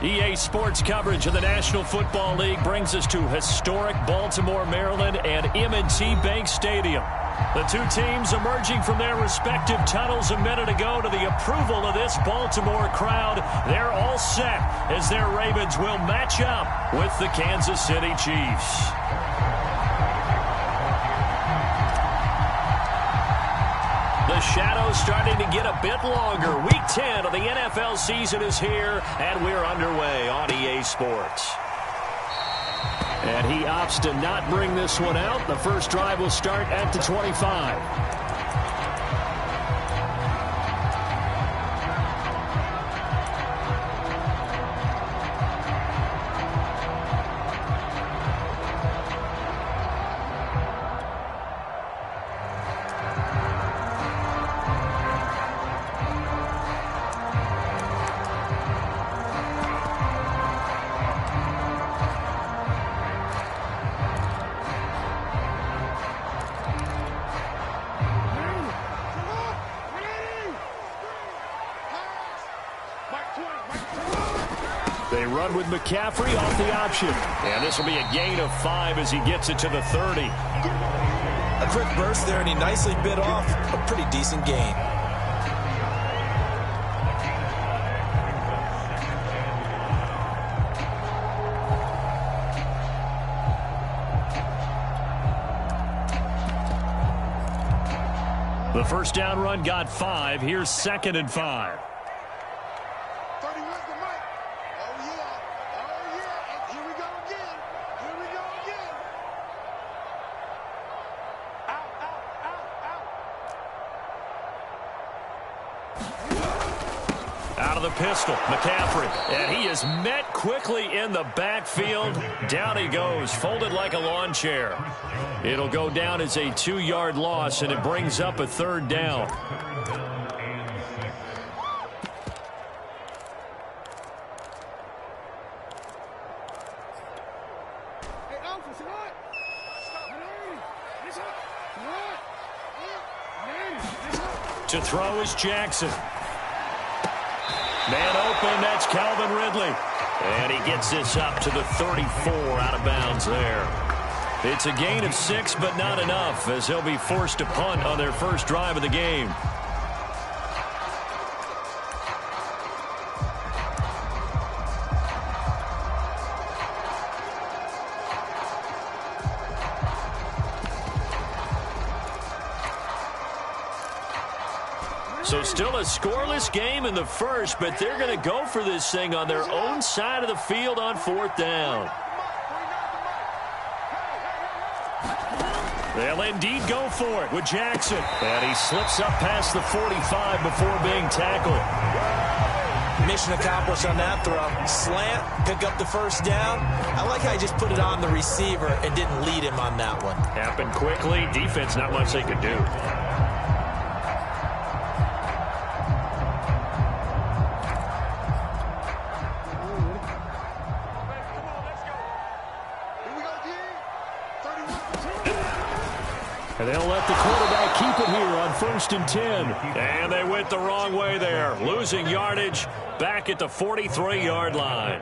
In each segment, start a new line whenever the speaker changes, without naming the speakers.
EA Sports coverage of the National Football League brings us to historic Baltimore, Maryland, and M&T Bank Stadium. The two teams emerging from their respective tunnels a minute ago to the approval of this Baltimore crowd. They're all set as their Ravens will match up with the Kansas City Chiefs. The shadow's starting to get a bit longer. Week 10 of the NFL season is here, and we're underway on EA Sports. And he opts to not bring this one out. The first drive will start at the 25. They run with McCaffrey off the option. And this will be a gain of 5 as he gets it to the 30.
A quick burst there, and he nicely bit off a pretty decent gain.
The first down run got 5. Here's 2nd and 5. Out of the pistol, McCaffrey, and he is met quickly in the backfield. Down he goes, folded like a lawn chair. It'll go down as a 2-yard loss, and it brings up a 3rd down. To throw is Jackson. Man open, that's Calvin Ridley. And he gets this up to the 34 out of bounds there. It's a gain of 6, but not enough, as he'll be forced to punt on their first drive of the game. So still a scoreless game in the first, but they're going to go for this thing on their own side of the field on 4th down. They'll indeed go for it with Jackson. And he slips up past the 45 before being tackled.
Mission accomplished on that throw. Slant, pick up the first down. I like how he just put it on the receiver and didn't lead him on that one.
Happened quickly. Defense, not much they could do. And they'll let the quarterback keep it here on 1st and 10. And they went the wrong way there. Losing yardage back at the 43-yard line.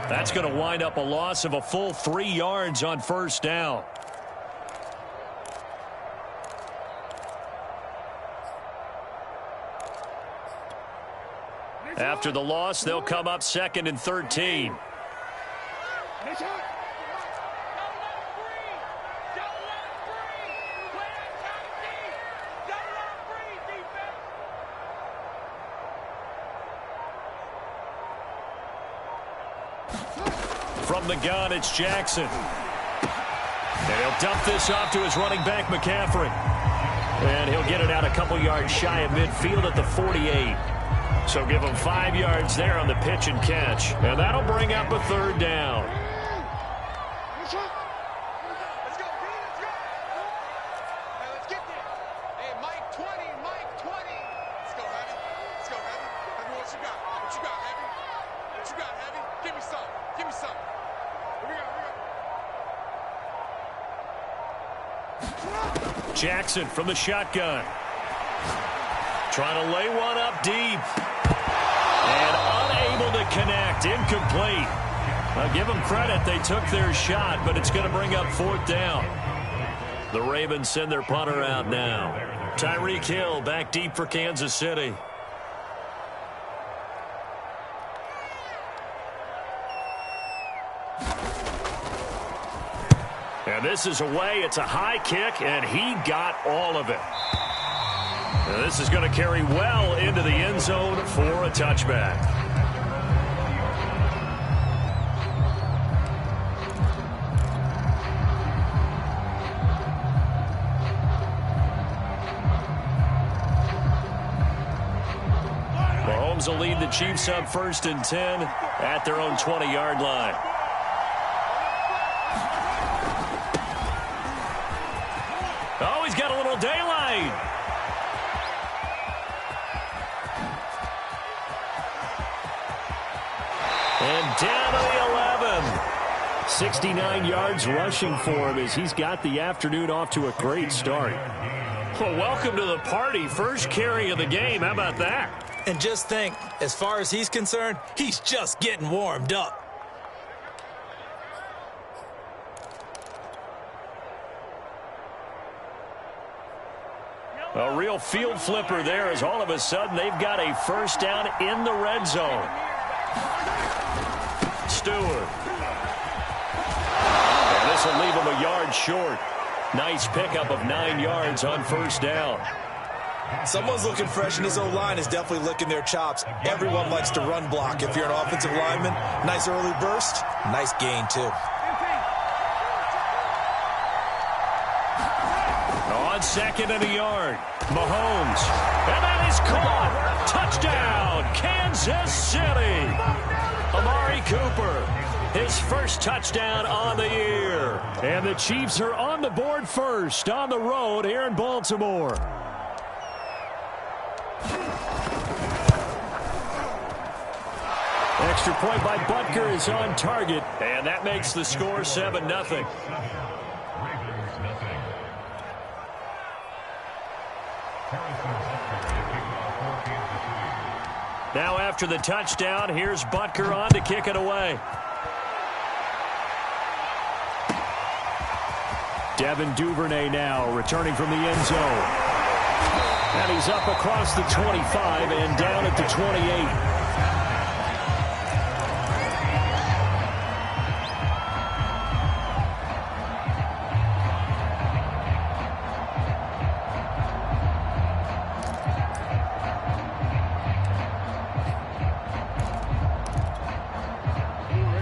That's going to wind up a loss of a full 3 yards on 1st down. After the loss, they'll come up 2nd and 13. From the gun, it's Jackson. And he'll dump this off to his running back, McCaffrey. And he'll get it out a couple yards shy of midfield at the 48. So give him 5 yards there on the pitch and catch. And that'll bring up a 3rd down. Jackson from the shotgun. Trying to lay one up deep. And unable to connect. knocked incomplete. I'll give them credit. They took their shot, but it's going to bring up 4th down. The Ravens send their punter out now. Tyreek Hill back deep for Kansas City. And this is away. It's a high kick, and he got all of it. And this is going to carry well into the end zone for a touchback. Mahomes will lead the Chiefs up 1st and 10 at their own 20-yard line. Oh, he's got a little daylight. And down to the 11. 69 yards rushing for him as he's got the afternoon off to a great start. Well, welcome to the party. First carry of the game. How about that?
And just think, as far as he's concerned, he's just getting warmed up.
A real field flipper there as all of a sudden they've got a 1st down in the red zone. Stewart. And this will leave him a yard short. Nice pickup of 9 yards on 1st down.
Someone's looking fresh, and his O-line is definitely licking their chops. Everyone likes to run block. If you're an offensive lineman, nice early burst, nice gain too.
On 2nd and a yard, Mahomes. And that is caught. Touchdown, Kansas City. Amari Cooper, his first touchdown on the year. And the Chiefs are on the board first on the road here in Baltimore. Extra point by Butker is on target, and that makes the score 7-0. Now after the touchdown, here's Butker on to kick it away. Devin Duvernay now returning from the end zone. And he's up across the 25 and down at the 28.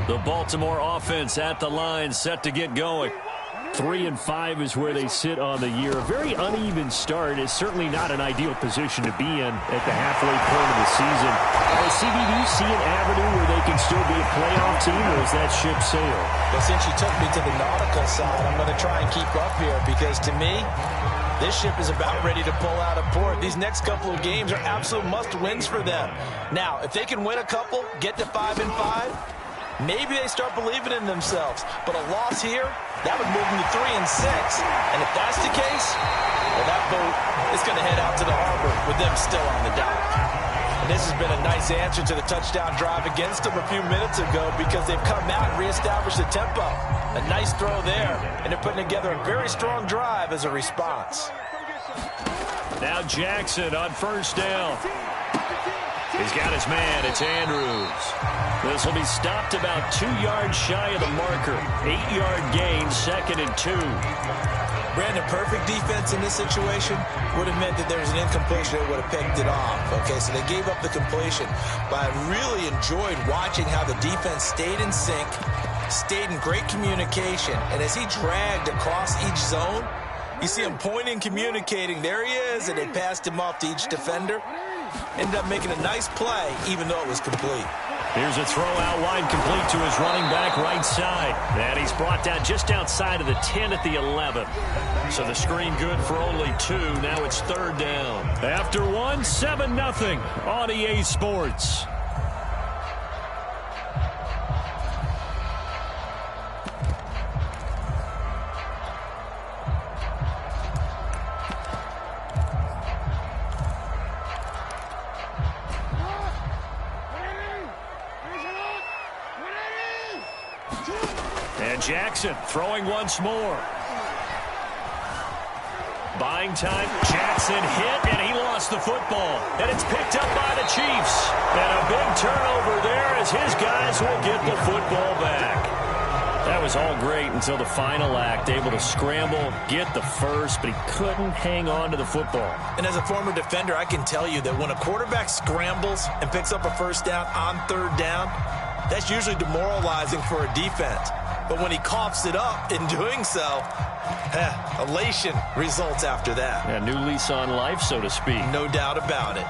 The Baltimore offense at the line, set to get going. 3-5 is where they sit on the year. A very uneven start is certainly not an ideal position to be in at the halfway point of the season. CB, do you see an avenue where they can still be a playoff team, or is that ship sailed?
Well, since you took me to the nautical side, I'm going to try and keep up here because, to me, this ship is about ready to pull out of port. These next couple of games are absolute must-wins for them. Now, if they can win a couple, get to 5-5, maybe they start believing in themselves. But a loss here, that would move them to 3-6. And if that's the case, well, that boat is going to head out to the harbor with them still on the dock. And this has been a nice answer to the touchdown drive against them a few minutes ago because they've come out and reestablished the tempo. A nice throw there, and they're putting together a very strong drive as a response.
Now Jackson on 1st down. He's got his man. It's Andrews. This will be stopped about 2 yards shy of the marker. 8-yard gain, 2nd and 2.
Brandon, perfect defense in this situation would have meant that there was an incompletion that would have picked it off. Okay, so they gave up the completion. But I really enjoyed watching how the defense stayed in sync, stayed in great communication, and as he dragged across each zone, you see him pointing, communicating. There he is, and they passed him off to each defender. Ended up making a nice play, even though it was complete.
Here's a throw out wide, complete to his running back right side. And he's brought down just outside of the 10 at the 11. So the screen good for only 2. Now it's 3rd down. After 1, 7-0 on EA Sports. And Jackson throwing once more. Buying time. Jackson hit, and he lost the football. And it's picked up by the Chiefs. And a big turnover there as his guys will get the football back. That was all great until the final act, able to scramble, get the first, but he couldn't hang on to the football.
And as a former defender, I can tell you that when a quarterback scrambles and picks up a first down on third down, that's usually demoralizing for a defense. But when he coughs it up in doing so, elation results after that.
A new lease on life, so to speak.
No doubt about it.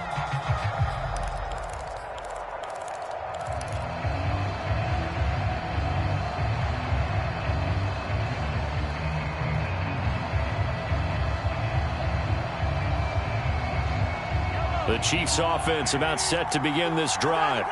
The Chiefs offense about set to begin this drive.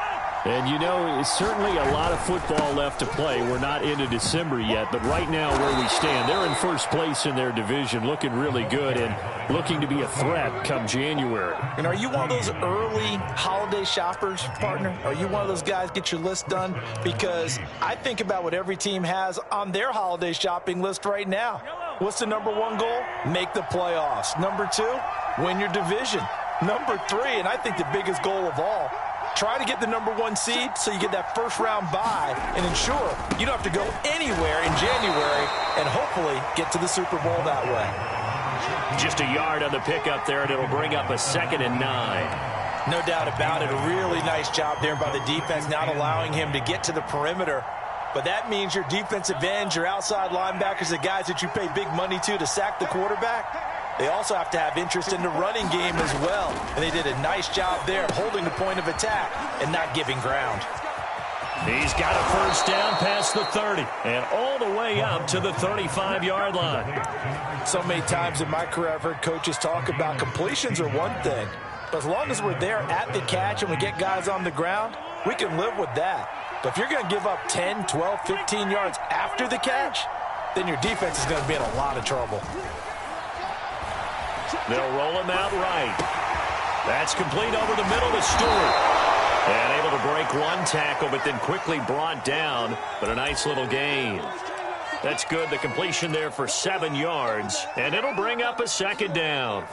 And, you know, it's certainly a lot of football left to play. We're not into December yet, but right now where we stand, they're in first place in their division, looking really good and looking to be a threat come January.
And are you one of those early holiday shoppers, partner? Are you one of those guys get your list done? Because I think about what every team has on their holiday shopping list right now. What's the number one goal? Make the playoffs. Number two, win your division. Number three, and I think the biggest goal of all, try to get the number one seed so you get that first round bye and ensure you don't have to go anywhere in January and hopefully get to the Super Bowl that way.
Just a yard on the pickup there, and it'll bring up a 2nd and 9.
No doubt about it. A really nice job there by the defense, not allowing him to get to the perimeter. But that means your defensive ends, your outside linebackers, the guys that you pay big money to sack the quarterback, they also have to have interest in the running game as well. And they did a nice job there of holding the point of attack and not giving ground.
He's got a first down past the 30 and all the way up to the 35-yard line.
So many times in my career I've heard coaches talk about completions are one thing. But as long as we're there at the catch and we get guys on the ground, we can live with that. But if you're going to give up 10, 12, 15 yards after the catch, then your defense is going to be in a lot of trouble.
They'll roll him out right. That's complete over the middle to Stewart. And able to break one tackle, but then quickly brought down. But a nice little gain. That's good. The completion there for 7 yards. And it'll bring up a 2nd down.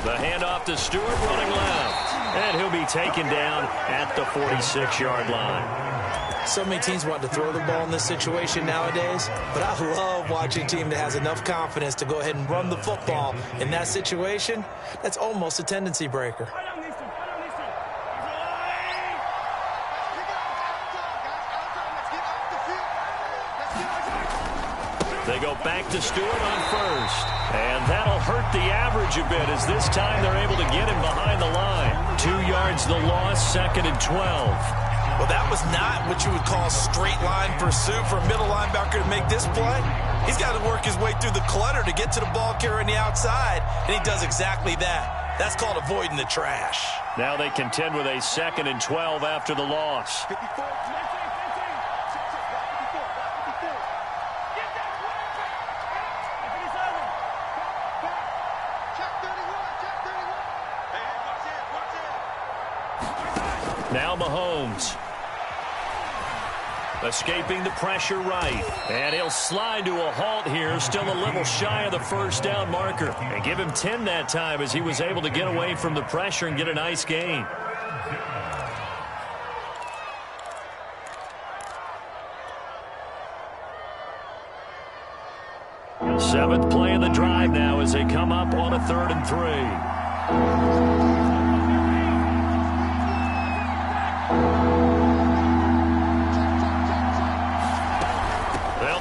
The handoff to Stewart running left. And he'll be taken down at the 46-yard line.
So many teams want to throw the ball in this situation nowadays, but I love watching a team that has enough confidence to go ahead and run the football in that situation. That's almost a tendency breaker.
They go back to Stewart on first. And that'll hurt the average a bit as this time they're able to get him behind the line. 2 yards the loss, 2nd and 12.
Well, that was not what you would call straight line pursuit for a middle linebacker to make this play. He's got to work his way through the clutter to get to the ball carrier on the outside, and he does exactly that. That's called avoiding the trash.
Now they contend with a 2nd and 12 after the loss. Now Mahomes. Escaping the pressure right. And he'll slide to a halt here. Still a little shy of the first down marker. And give him 10 that time as he was able to get away from the pressure and get a nice gain. Seventh play of the drive now as they come up on a 3rd and 3.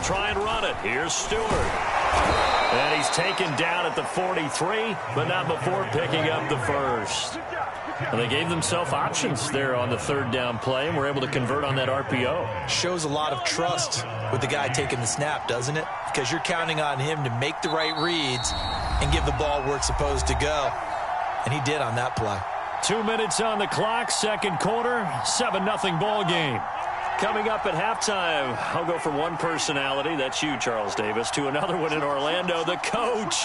Try and run it. Here's Stewart. And he's taken down at the 43, but not before picking up the first. And they gave themselves options there on the 3rd down play and were able to convert on that RPO.
Shows a lot of trust with the guy taking the snap, doesn't it? Because you're counting on him to make the right reads and give the ball where it's supposed to go. And he did on that play.
2 minutes on the clock, second quarter, 7-0 ball game. Coming up at halftime, I'll go from one personality, that's you, Charles Davis, to another one in Orlando, the coach.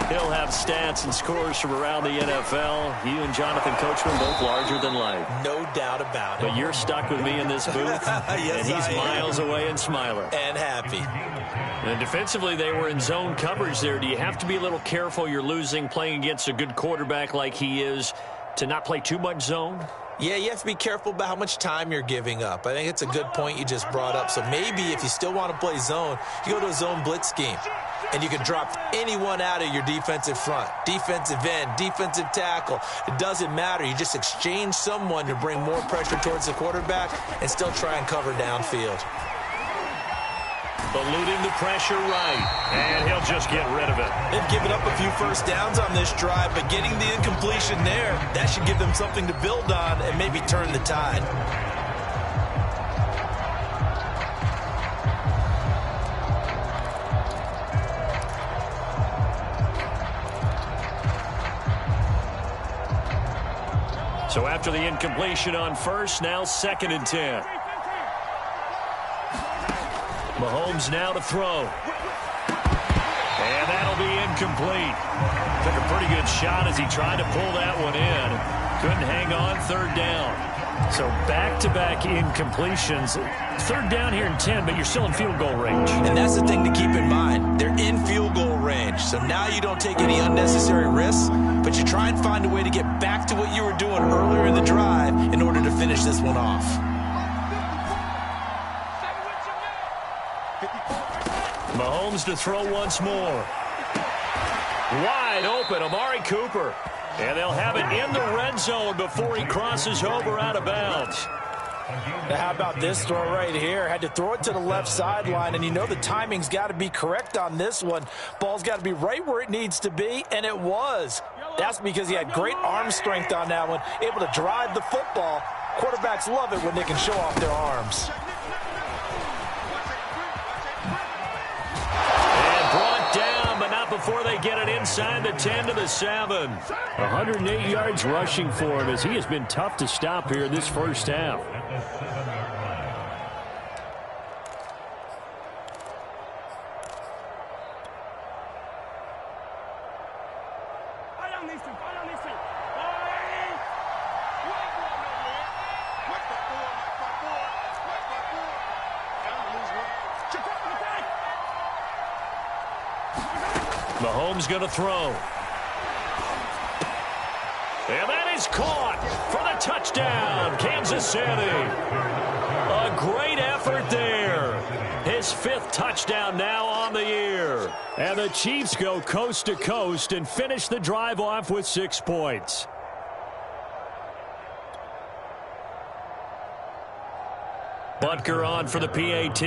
He'll have stats and scores from around the NFL. You and Jonathan Coachman both larger than life.
No doubt about it.
But you're stuck with me in this booth,
yes,
and he's miles away and smiling.
And happy.
And defensively, they were in zone coverage there. Do you have to be a little careful? You're losing, playing against a good quarterback like he is, to not play too much zone?
Yeah, you have to be careful about how much time you're giving up. I think it's a good point you just brought up. So maybe if you still want to play zone, you go to a zone blitz scheme. And you can drop anyone out of your defensive front, defensive end, defensive tackle. It doesn't matter. You just exchange someone to bring more pressure towards the quarterback and still try and cover downfield.
Eluding the pressure right, and he'll just get rid of it.
They've given up a few first downs on this drive, but getting the incompletion there, that should give them something to build on and maybe turn the tide.
So after the incompletion on first, now 2nd and 10. Mahomes now to throw. And that'll be incomplete. Took a pretty good shot as he tried to pull that one in. Couldn't hang on, 3rd down. So back-to-back incompletions. 3rd down here in 10, but you're still in field goal range.
And that's the thing to keep in mind. They're in field goal range. So now you don't take any unnecessary risks, but you try and find a way to get back to what you were doing earlier in the drive in order to finish this one off.
Mahomes to throw once more. Wide open, Amari Cooper. And they'll have it in the red zone before he crosses over out of bounds.
Now how about this throw right here? Had to throw it to the left sideline, and you know the timing's got to be correct on this one. Ball's got to be right where it needs to be, and it was. That's because he had great arm strength on that one, able to drive the football. Quarterbacks love it when they can show off their arms.
Before they get it inside the 10 to the 7. 108 yards rushing for him as he has been tough to stop here this first half. Mahomes going to throw. And that is caught for the touchdown, Kansas City. A great effort there. His 5th touchdown now on the year. And the Chiefs go coast to coast and finish the drive off with 6 points. Butker on for the PAT.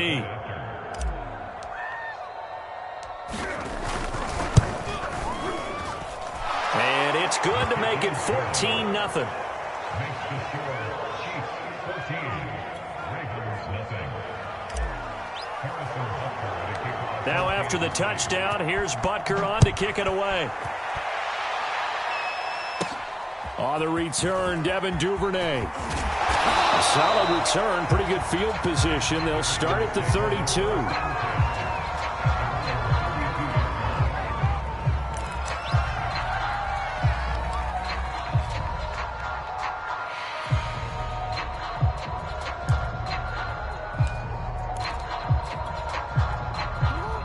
And it's good to make it 14-0. Now after the touchdown, here's Butker on to kick it away. On the return, Devin Duvernay. A solid return, pretty good field position. They'll start at the 32.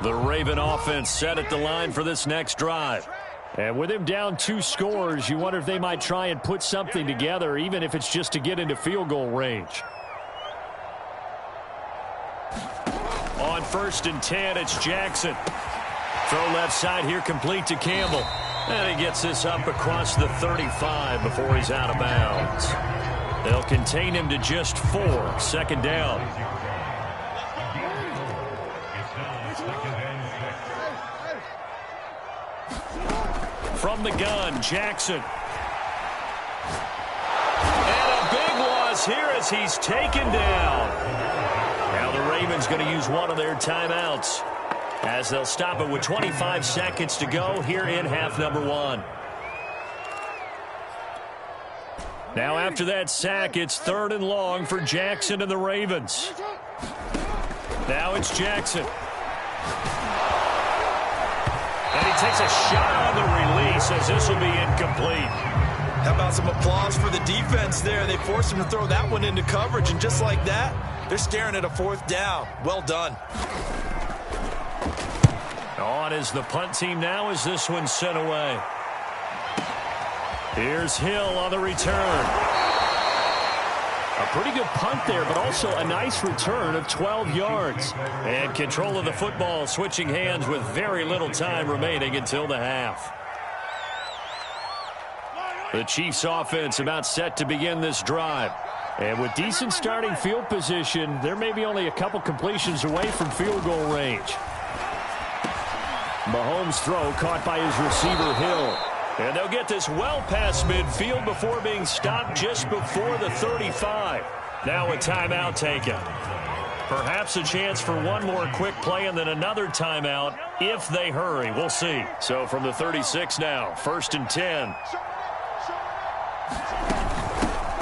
The Raven offense set at the line for this next drive. And with him down 2 scores, you wonder if they might try and put something together, even if it's just to get into field goal range. On 1st and 10, it's Jackson. Throw left side here, complete to Campbell. And he gets this up across the 35 before he's out of bounds. They'll contain him to just 4, 2nd down. From the gun, Jackson. And a big loss here as he's taken down. Now the Ravens going to use one of their timeouts as they'll stop it with 25 seconds to go here in half number 1. Now after that sack, it's 3rd and long for Jackson and the Ravens. Now it's Jackson. And he takes a shot on the release as this will be incomplete.
How about some applause for the defense there? They forced him to throw that one into coverage, and just like that, they're staring at a 4th down. Well done.
On is the punt team now as this one's sent away. Here's Hill on the return. A pretty good punt there, but also a nice return of 12 yards. And control of the football switching hands with very little time remaining until the half. The Chiefs offense about set to begin this drive. And with decent starting field position, there may be only a couple completions away from field goal range. Mahomes' throw caught by his receiver Hill. And they'll get this well past midfield before being stopped just before the 35. Now a timeout taken. Perhaps a chance for one more quick play and then another timeout if they hurry. We'll see. So from the 36 now, 1st and 10.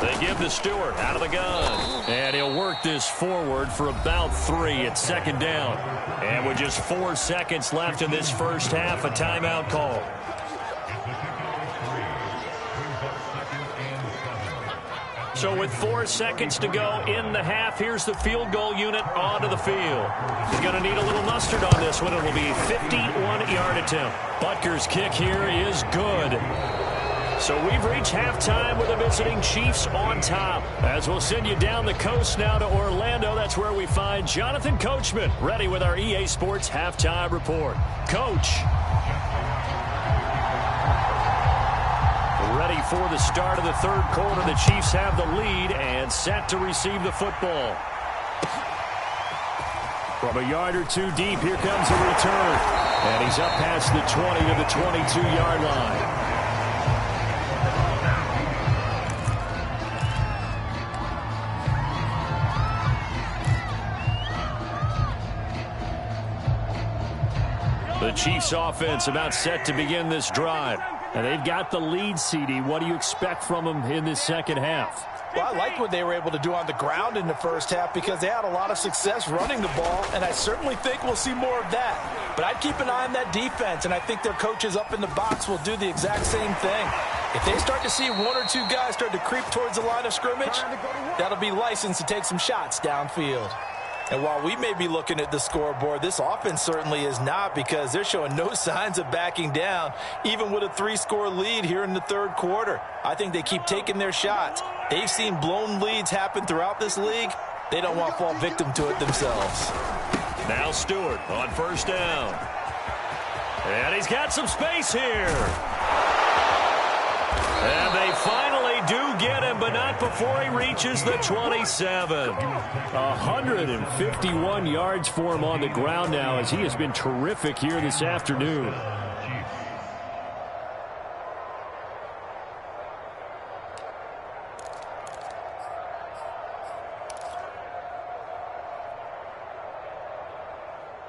They give to Stewart out of the gun. And he'll work this forward for about 3 at 2nd down. And with just 4 seconds left in this first half, a timeout call. So with 4 seconds to go in the half, here's the field goal unit onto the field. He's going to need a little mustard on this one. It will be a 51-yard attempt. Butker's kick here is good. So we've reached halftime with the visiting Chiefs on top. As we'll send you down the coast now to Orlando, that's where we find Jonathan Coachman, ready with our EA Sports Halftime Report. Coach. Ready for the start of the 3rd quarter. The Chiefs have the lead and set to receive the football. From a yard or 2 deep, here comes a return. And he's up past the 20 to the 22-yard line. The Chiefs offense about set to begin this drive. And they've got the lead, CD. What do you expect from them in this second half?
Well, I like what they were able to do on the ground in the first half because they had a lot of success running the ball, and I certainly think we'll see more of that. But I'd keep an eye on that defense, and I think their coaches up in the box will do the exact same thing. If they start to see 1 or 2 guys start to creep towards the line of scrimmage, that'll be licensed to take some shots downfield. And while we may be looking at the scoreboard, this offense certainly is not because they're showing no signs of backing down, even with a 3-score lead here in the 3rd quarter. I think they keep taking their shots. They've seen blown leads happen throughout this league. They don't want to fall victim to it themselves.
Now Stewart on 1st down. And he's got some space here. And they finally do get him, but not before he reaches the 27. 151 yards for him on the ground now as he has been terrific here this afternoon.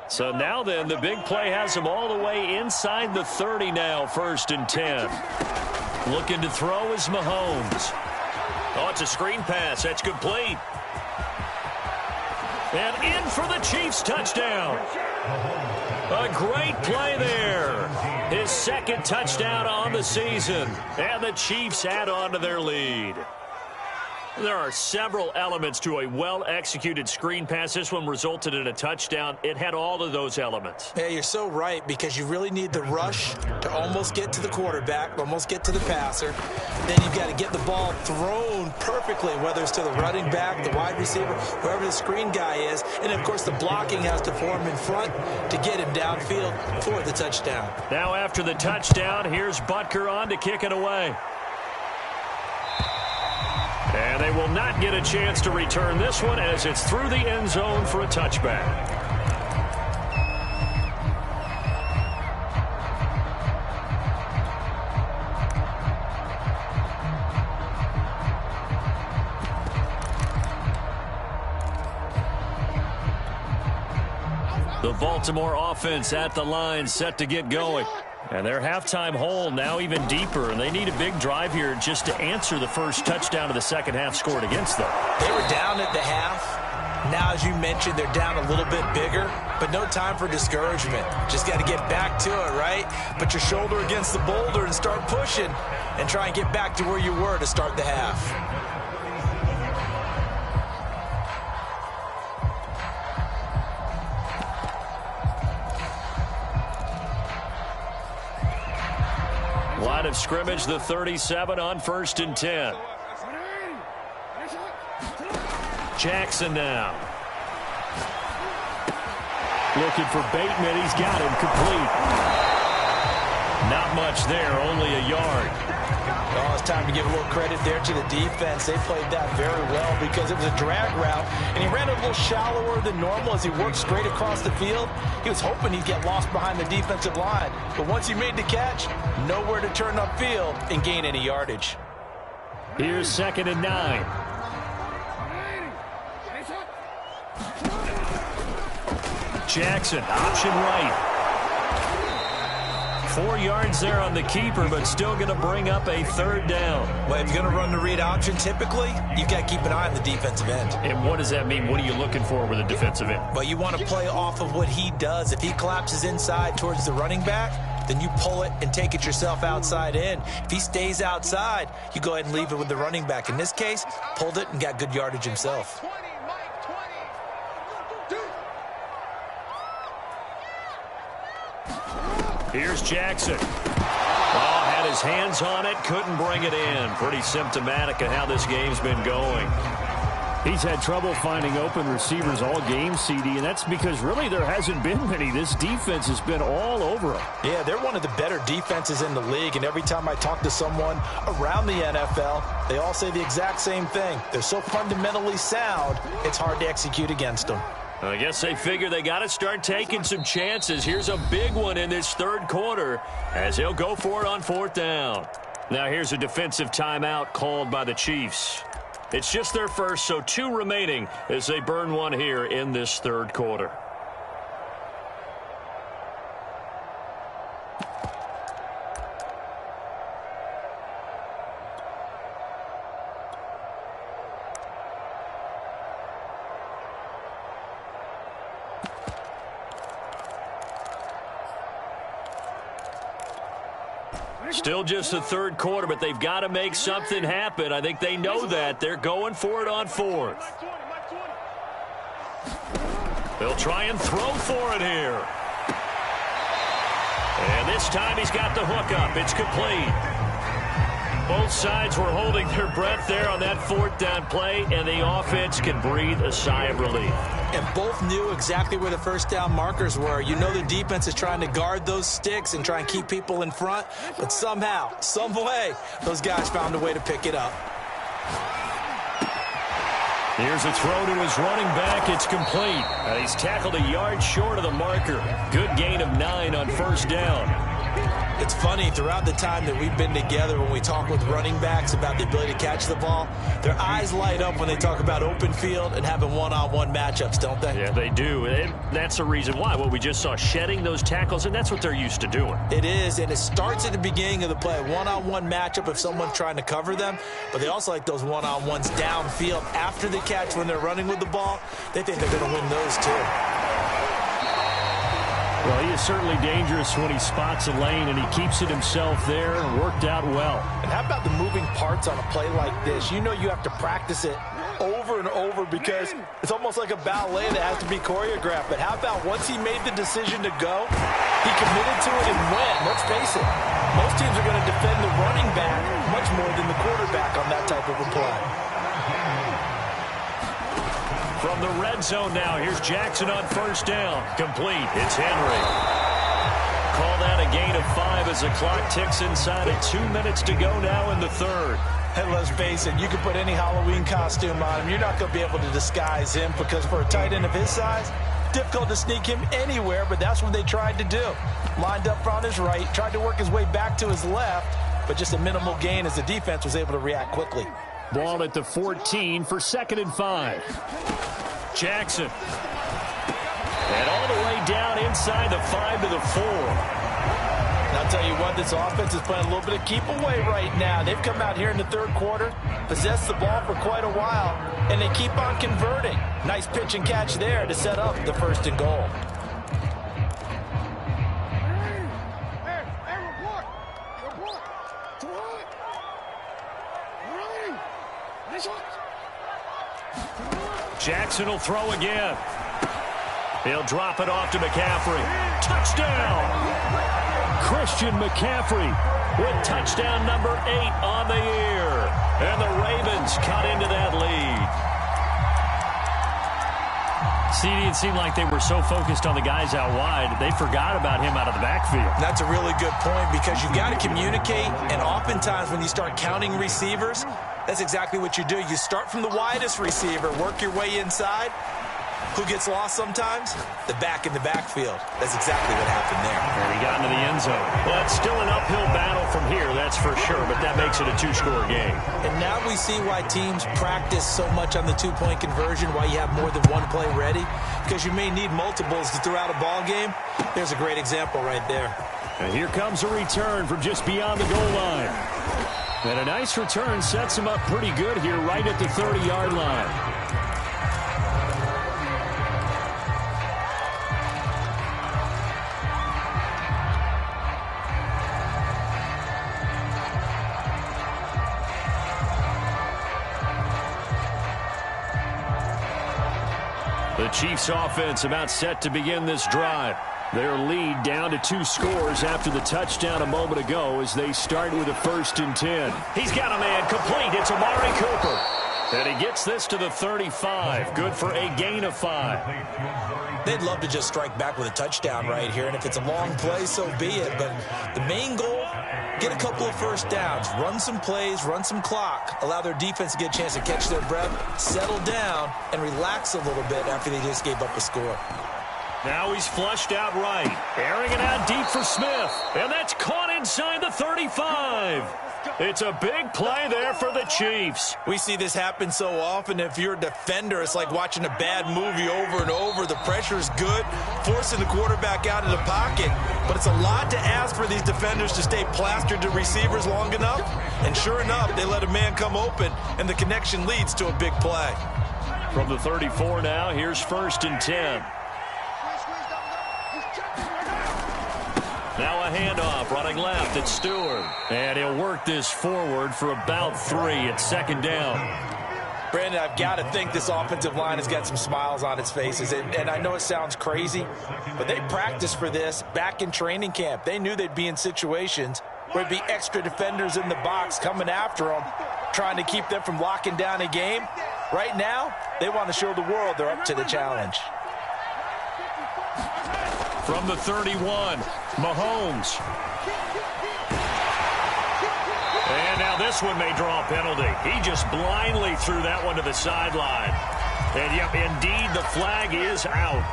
So now then, the big play has him all the way inside the 30 now, 1st and 10. Looking to throw is Mahomes. Oh, it's a screen pass. That's complete. And in for the Chiefs touchdown. A great play there. His 2nd touchdown on the season. And the Chiefs add on to their lead. There are several elements to a well-executed screen pass. This one resulted in a touchdown. It had all of those elements.
Yeah, you're so right because you really need the rush to almost get to the quarterback, almost get to the passer. Then you've got to get the ball thrown perfectly, whether it's to the running back, the wide receiver, whoever the screen guy is. And, of course, the blocking has to form in front to get him downfield for the touchdown.
Now after the touchdown, here's Butker on to kick it away. And they will not get a chance to return this one as it's through the end zone for a touchback. The Baltimore offense at the line set to get going. And their halftime hole now even deeper, and they need a big drive here just to answer the first touchdown of the second half scored against them.
They were down at the half. Now, as you mentioned, they're down a little bit bigger, but no time for discouragement. Just got to get back to it, right? Put your shoulder against the boulder and start pushing and try and get back to where you were to start the half.
Line of scrimmage, the 37 on 1st and 10. Jackson now. Looking for Bateman. He's got him complete. Not much there, only a yard.
Oh, it's time to give a little credit there to the defense. They played that very well because it was a drag route, and he ran a little shallower than normal as he worked straight across the field. He was hoping he'd get lost behind the defensive line, but once he made the catch, nowhere to turn upfield and gain any yardage.
Here's 2nd and 9. Jackson, option right. 4 yards there on the keeper, but still going to bring up a 3rd down.
Well, if you're going to run the read option, typically, you've got to keep an eye on the defensive end.
And what does that mean? What are you looking for with a defensive end?
Well, you want to play off of what he does. If he collapses inside towards the running back, then you pull it and take it yourself outside in. If he stays outside, you go ahead and leave it with the running back. In this case, pulled it and got good yardage himself.
Here's Jackson. Oh, had his hands on it, couldn't bring it in. Pretty symptomatic of how this game's been going. He's had trouble finding open receivers all game, CD, and that's because really there hasn't been many. This defense has been all over him.
Yeah, they're one of the better defenses in the league, and every time I talk to someone around the NFL, they all say the exact same thing. They're so fundamentally sound, it's hard to execute against them.
I guess they figure they got to start taking some chances. Here's a big one in this 3rd quarter as he'll go for it on 4th down. Now here's a defensive timeout called by the Chiefs. It's just their first, so 2 remaining as they burn one here in this 3rd quarter. Still just the 3rd quarter, but they've got to make something happen. I think they know that. They're going for it on 4th. They'll try and throw for it here. And this time he's got the hook up. It's complete. Both sides were holding their breath there on that 4th down play, and the offense can breathe a sigh of relief.
And both knew exactly where the 1st down markers were. You know the defense is trying to guard those sticks and try and keep people in front, but somehow, some way, those guys found a way to pick it up.
Here's a throw to his running back. It's complete. He's tackled a yard short of the marker. Good gain of 9 on 1st down.
It's funny, throughout the time that we've been together, when we talk with running backs about the ability to catch the ball, their eyes light up when they talk about open field and having one-on-one matchups, don't they?
Yeah, they do. And that's the reason why. Well, we just saw shedding those tackles, and that's what they're used to doing.
It is, and it starts at the beginning of the play. One-on-one matchup if someone's trying to cover them, but they also like those one-on-ones downfield after the catch when they're running with the ball. They think they're going to win those too.
Well, he is certainly dangerous when he spots a lane, and he keeps it himself there and worked out well.
And how about the moving parts on a play like this? You know you have to practice it over and over because it's almost like a ballet that has to be choreographed. But how about once he made the decision to go, he committed to it and went. Let's face it, most teams are going to defend the running back much more than the quarterback on that type of a play.
From the red zone now, here's Jackson on 1st down. Complete. It's Henry. Call that a gain of 5 as the clock ticks inside of 2 minutes to go now in the 3rd.
And let's face it, you can put any Halloween costume on him. You're not going to be able to disguise him because for a tight end of his size, difficult to sneak him anywhere, but that's what they tried to do. Lined up on his right, tried to work his way back to his left, but just a minimal gain as the defense was able to react quickly.
Ball at the 14 for 2nd and 5. Jackson. And all the way down inside the 5 to the 4.
Now tell you what, this offense is playing a little bit of keep away right now. They've come out here in the third quarter, possessed the ball for quite a while, and they keep on converting. Nice pitch and catch there to set up the 1st and goal.
Jackson will throw again. He'll drop it off to McCaffrey. Touchdown! Christian McCaffrey with touchdown number 8 on the year. And the Ravens cut into that lead. CD, it seemed like they were so focused on the guys out wide, they forgot about him out of the backfield.
That's a really good point because you've got to communicate, and oftentimes when you start counting receivers, that's exactly what you do. You start from the widest receiver, work your way inside. Who gets lost sometimes? The back in the backfield. That's exactly what happened there.
And he got into the end zone. Well, it's still an uphill battle from here, that's for sure, but that makes it a 2-score game.
And now we see why teams practice so much on the 2-point conversion, why you have more than one play ready, because you may need multiples to throw out a ball game. There's a great example right there.
And here comes a return from just beyond the goal line. And a nice return sets him up pretty good here right at the 30-yard line. The Chiefs offense about set to begin this drive. Their lead down to 2 scores after the touchdown a moment ago as they start with a 1st and 10. He's got a man complete. It's Amari Cooper. And he gets this to the 35. Good for a gain of 5.
They'd love to just strike back with a touchdown right here, and if it's a long play, so be it. But the main goal, get a couple of first downs, run some plays, run some clock, allow their defense to get a chance to catch their breath, settle down, and relax a little bit after they just gave up a score.
Now he's flushed out right, airing it out deep for Smith, and that's caught inside the 35. It's a big play there for the Chiefs.
We see this happen so often. If you're a defender, it's like watching a bad movie over and over. The pressure is good, forcing the quarterback out of the pocket. But it's a lot to ask for these defenders to stay plastered to receivers long enough. And sure enough, they let a man come open, and the connection leads to a big play.
From the 34 now, here's 1st and 10. Now a handoff, running left, it's Stewart. And he'll work this forward for about 3. It's 2nd down.
Brandon, I've got to think this offensive line has got some smiles on its faces. And I know it sounds crazy, but they practiced for this back in training camp. They knew they'd be in situations where there'd be extra defenders in the box coming after them, trying to keep them from locking down a game. Right now, they want to show the world they're up to the challenge.
From the 31, Mahomes. And now this one may draw a penalty. He just blindly threw that one to the sideline. And yep, indeed, the flag is out.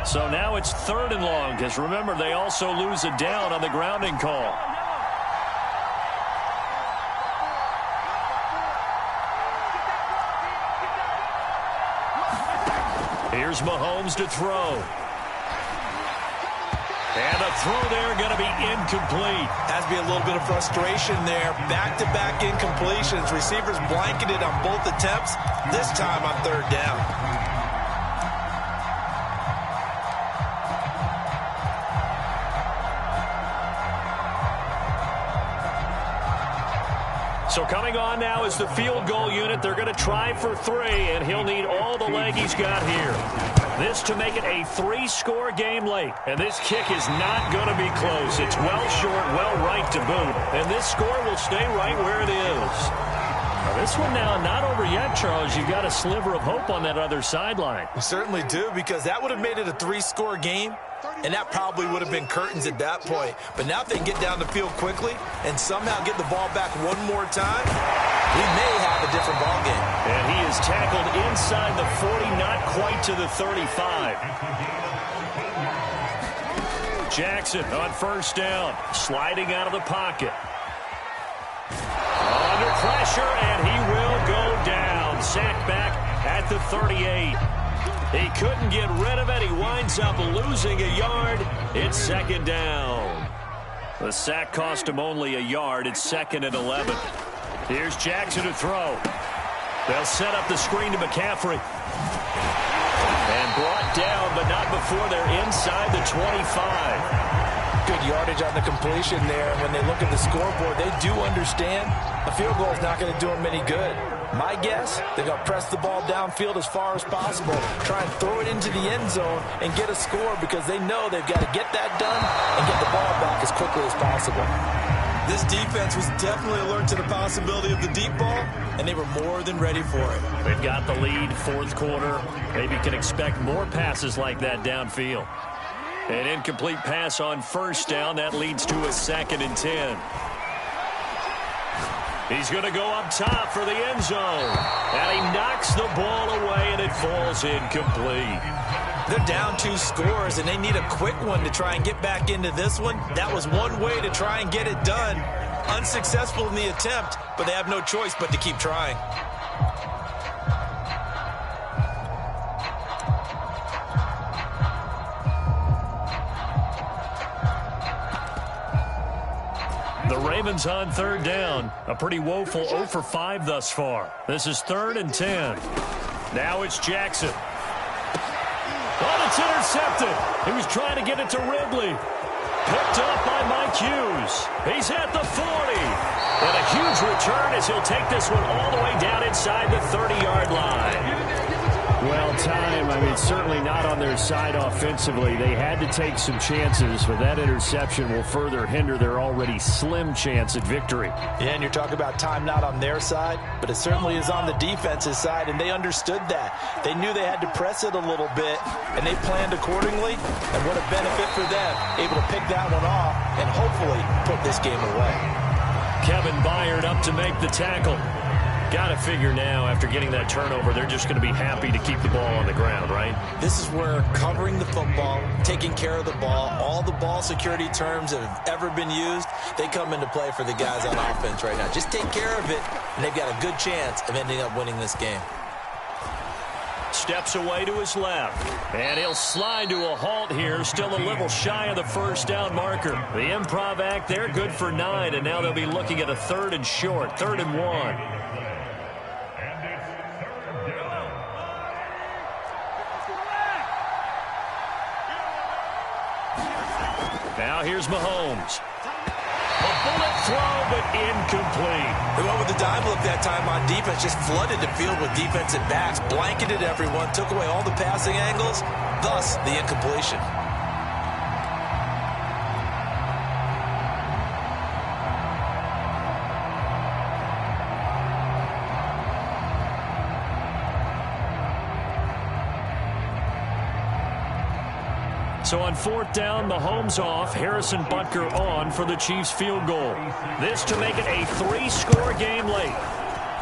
So now it's 3rd and long, because remember, they also lose a down on the grounding call. Here's Mahomes to throw. And the throw there going to be incomplete.
Has to be a little bit of frustration there. Back-to-back incompletions. Receivers blanketed on both attempts, this time on 3rd down.
So coming on now is the field goal unit. They're going to try for 3, and he'll need all the leg he's got here. This to make it a 3-score game late. And this kick is not going to be close. It's well short, well right to boot. And this score will stay right where it is. Now this one now not over yet, Charles. You've got a sliver of hope on that other sideline.
We certainly do, because that would have made it a 3-score game. And that probably would have been curtains at that point. But now if they can get down the field quickly and somehow get the ball back one more time, we may have a different ball game.
And he is tackled inside the 40, not quite to the 35. Jackson on 1st down, sliding out of the pocket. Under pressure. pressure, and he will go down. Sacked back at the 38. He couldn't get rid of it. He winds up losing a yard. It's second down. The sack cost him only a yard. It's 2nd and 11. Here's Jackson to throw. They'll set up the screen to McCaffrey. And brought down, but not before they're inside the 25.
Good yardage on the completion there. And when they look at the scoreboard, they do understand a field goal is not going to do them any good. My guess, they're going to press the ball downfield as far as possible, try and throw it into the end zone and get a score because they know they've got to get that done and get the ball back as quickly as possible. This defense was definitely alert to the possibility of the deep ball, and they were more than ready for it.
They've got the lead, 4th quarter. Maybe can expect more passes like that downfield. An incomplete pass on 1st down. That leads to a 2nd and 10. He's going to go up top for the end zone. And he knocks the ball away, and it falls incomplete.
They're down 2 scores, and they need a quick one to try and get back into this one. That was one way to try and get it done. Unsuccessful in the attempt, but they have no choice but to keep trying.
The Ravens on 3rd down. A pretty woeful 0 for 5 thus far. This is 3rd and 10. Now it's Jackson. Oh, it's intercepted. He was trying to get it to Ridley. Picked up by Mike Hughes. He's at the 40. And a huge return as he'll take this one all the way down inside the 30-yard line. Well, time, I mean, certainly not on their side offensively. They had to take some chances, but that interception will further hinder their already slim chance at victory.
Yeah, and you're talking about time not on their side, but it certainly is on the defense's side, and they understood that. They knew they had to press it a little bit, and they planned accordingly, and what a benefit for them, able to pick that one off and hopefully put this game away.
Kevin Byard up to make the tackle. Got to figure now, after getting that turnover, they're just going to be happy to keep the ball on the ground, right?
This is where covering the football, taking care of the ball, all the ball security terms that have ever been used, they come into play for the guys on offense right now. Just take care of it, and they've got a good chance of ending up winning this game.
Steps away to his left, and he'll slide to a halt here, still a little shy of the 1st down marker. The improv act there, good for 9, and now they'll be looking at a 3rd and short, 3rd and 1. Now here's Mahomes. A bullet throw, but incomplete.
They went with the dime look that time on defense, just flooded the field with defensive backs, blanketed everyone, took away all the passing angles, thus the incompletion.
So on 4th down, Mahomes off, Harrison Butker on for the Chiefs field goal. This to make it a 3-score game late.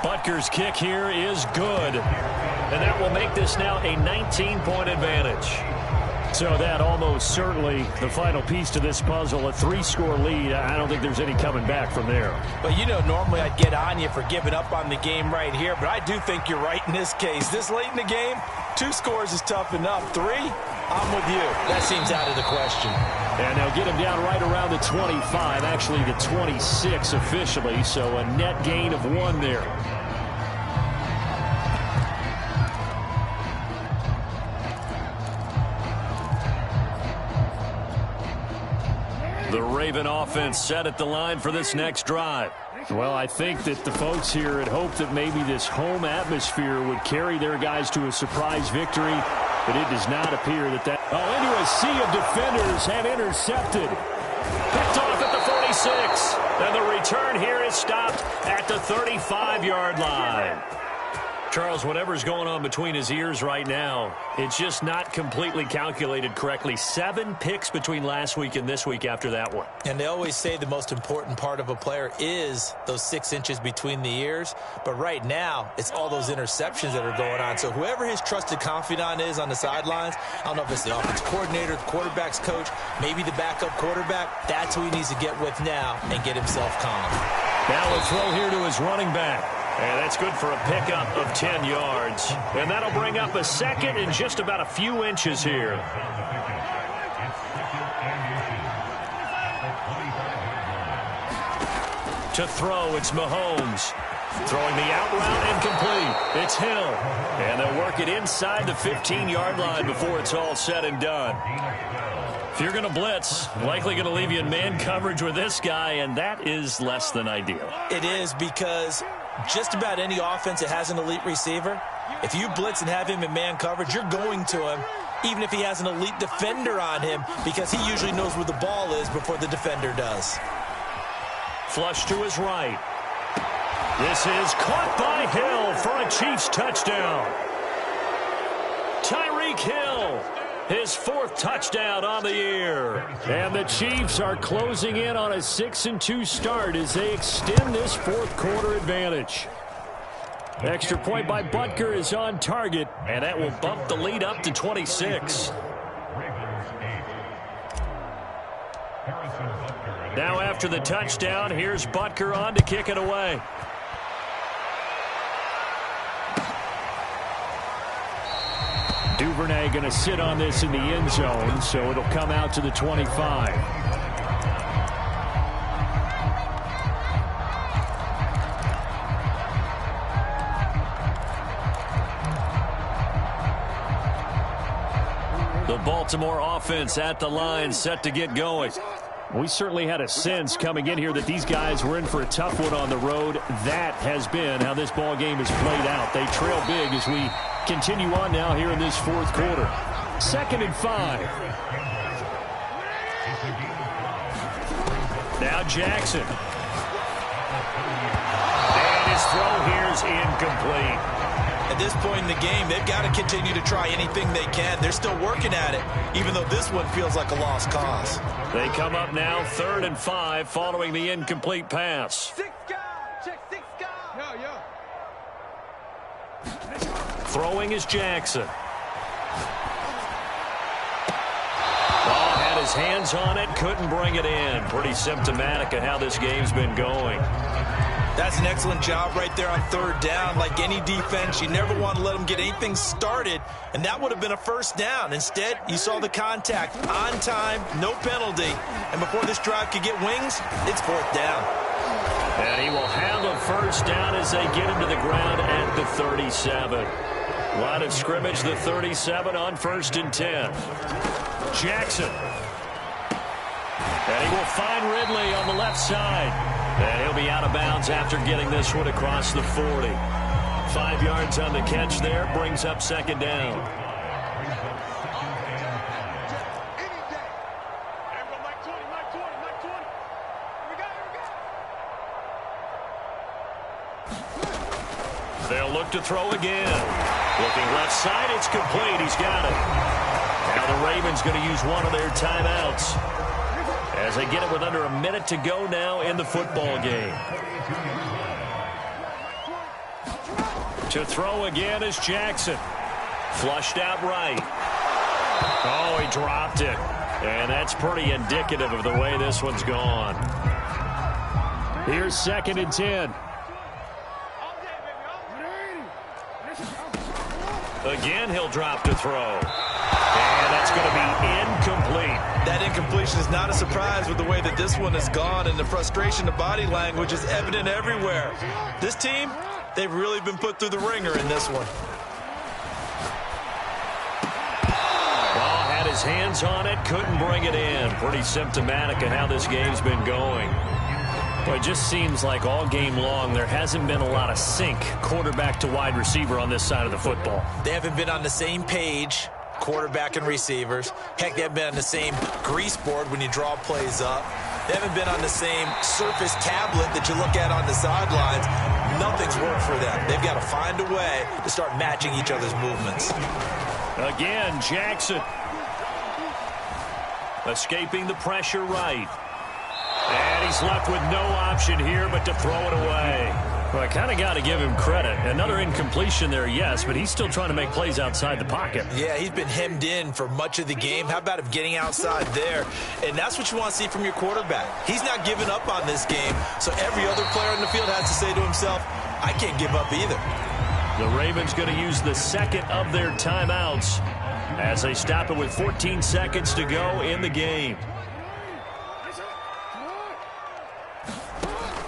Butker's kick here is good. And that will make this now a 19-point advantage. So that almost certainly the final piece to this puzzle, a 3-score lead. I don't think there's any coming back from there.
But you know, normally I'd get on you for giving up on the game right here, but I do think you're right in this case. This late in the game, 2 scores is tough enough. 3, I'm with you. That seems out of the question.
And they'll get him down right around the 25, actually the 26 officially, so a net gain of 1 there. The Raven offense set at the line for this next drive. Well, I think that the folks here had hoped that maybe this home atmosphere would carry their guys to a surprise victory, but it does not appear that into a sea of defenders and intercepted. Picked off at the 46. And the return here is stopped at the 35-yard line. Charles, whatever's going on between his ears right now, it's just not completely calculated correctly. 7 picks between last week and this week after that one.
And they always say the most important part of a player is those 6 inches between the ears. But right now, it's all those interceptions that are going on. So whoever his trusted confidant is on the sidelines, I don't know if it's the offense coordinator, the quarterback's coach, maybe the backup quarterback, that's who he needs to get with now and get himself calm.
Now a throw here to his running back. And that's good for a pickup of 10 yards. And that'll bring up a second and just about a few inches here. To throw, it's Mahomes. Throwing the out route incomplete. It's Hill. And they'll work it inside the 15-yard line before it's all said and done. If you're going to blitz, likely going to leave you in man coverage with this guy, and that is less than ideal.
It is, because just about any offense that has an elite receiver, if you blitz and have him in man coverage, you're going to him, even if he has an elite defender on him, because he usually knows where the ball is before the defender does.
Flush to his right. This is caught by Hill for a Chiefs touchdown. Tyreek Hill, his 4th touchdown on the year. And the Chiefs are closing in on a 6-2 start as they extend this 4th quarter advantage. Extra point by Butker is on target, and that will bump the lead up to 26. Now after the touchdown, here's Butker on to kick it away. Duvernay going to sit on this in the end zone, so it'll come out to the 25. The Baltimore offense at the line, set to get going. We certainly had a sense coming in here that these guys were in for a tough one on the road. That has been how this ball game has played out. They trail big as we continue on now here in this 4th quarter. 2nd and 5. Now Jackson. And his throw here is incomplete.
At this point in the game, they've got to continue to try anything they can. They're still working at it, even though this one feels like a lost cause.
They come up now 3rd and 5 following the incomplete pass. Throwing is Jackson. Ball had his hands on it, couldn't bring it in. Pretty symptomatic of how this game's been going.
That's an excellent job right there on 3rd down. Like any defense, you never want to let them get anything started, and that would have been a 1st down. Instead, you saw the contact on time, no penalty, and before this drive could get wings, it's 4th down.
And he will have a 1st down as they get him to the ground at the 37. Line of scrimmage, the 37 on 1st and 10. Jackson. And he will find Ridley on the left side. And he'll be out of bounds after getting this one across the 40. 5 yards on the catch there, brings up 2nd down. They'll look to throw again. Looking left side, it's complete. He's got it. Now the Ravens going to use one of their timeouts as they get it with under a minute to go now in the football game. To throw again is Jackson. Flushed out right. Oh, he dropped it. And that's pretty indicative of the way this one's gone. Here's 2nd and 10. Again, he'll drop to throw. And that's going to be incomplete.
That incompletion is not a surprise with the way that this one has gone, and the frustration, the body language is evident everywhere. This team, they've really been put through the ringer in this one.
Ball had his hands on it, couldn't bring it in. Pretty symptomatic of how this game's been going. Well, it just seems like all game long there hasn't been a lot of sync quarterback to wide receiver on this side of the football.
They haven't been on the same page, quarterback and receivers. Heck, they haven't been on the same grease board when you draw plays up. They haven't been on the same surface tablet that you look at on the sidelines. Nothing's worked for them. They've got to find a way to start matching each other's movements.
Again, Jackson. Escaping the pressure right. And he's left with no option here but to throw it away. Well, I kind of got to give him credit. Another incompletion there, yes, but he's still trying to make plays outside the pocket.
Yeah, he's been hemmed in for much of the game. How about him getting outside there? And that's what you want to see from your quarterback. He's not giving up on this game, so every other player on the field has to say to himself, I can't give up either.
The Ravens going to use the second of their timeouts as they stop it with 14 seconds to go in the game.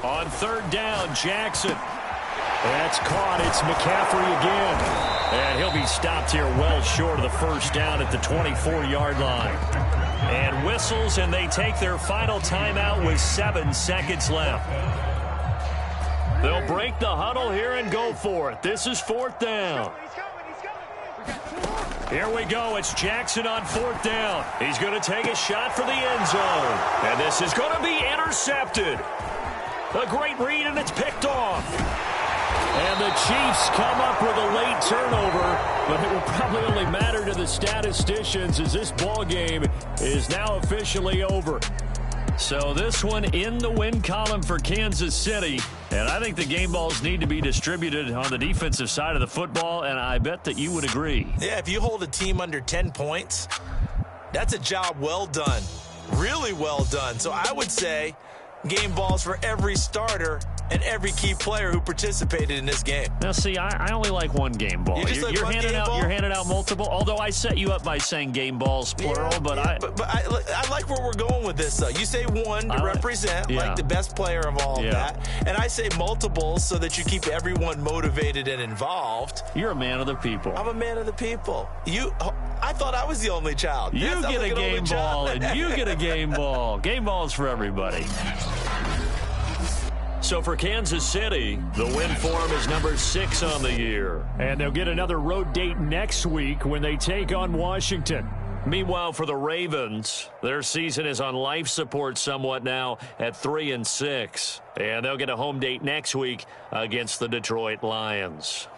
On third down, Jackson. That's caught. It's McCaffrey again. And he'll be stopped here well short of the first down at the 24-yard line. And whistles, and they take their final timeout with 7 seconds left. They'll break the huddle here and go for it. This is fourth down. Here we go. It's Jackson on fourth down. He's going to take a shot for the end zone. And this is going to be intercepted. A great read, and it's picked off. And the Chiefs come up with a late turnover, but it will probably only matter to the statisticians as this ball game is now officially over. So this one in the win column for Kansas City. And I think the game balls need to be distributed on the defensive side of the football, and I bet that you would agree.
Yeah, if you hold a team under 10 points, that's a job well done. Really well done. So I would say game balls for every starter and every key player who participated in this game.
Now, see, I only like one game ball. You're handing out multiple. Although I set you up by saying game balls plural, but
I like where we're going with this. Though you say one to represent like the best player of all of that, and I say multiples so that you keep everyone motivated and involved.
You're a man of the people.
I'm a man of the people. I thought I was the only child.
You get a game ball, and you get a game ball. Game balls for everybody. So for Kansas City, the win form is number 6 on the year. And they'll get another road date next week when they take on Washington. Meanwhile, for the Ravens, their season is on life support somewhat now at 3-6. And they'll get a home date next week against the Detroit Lions.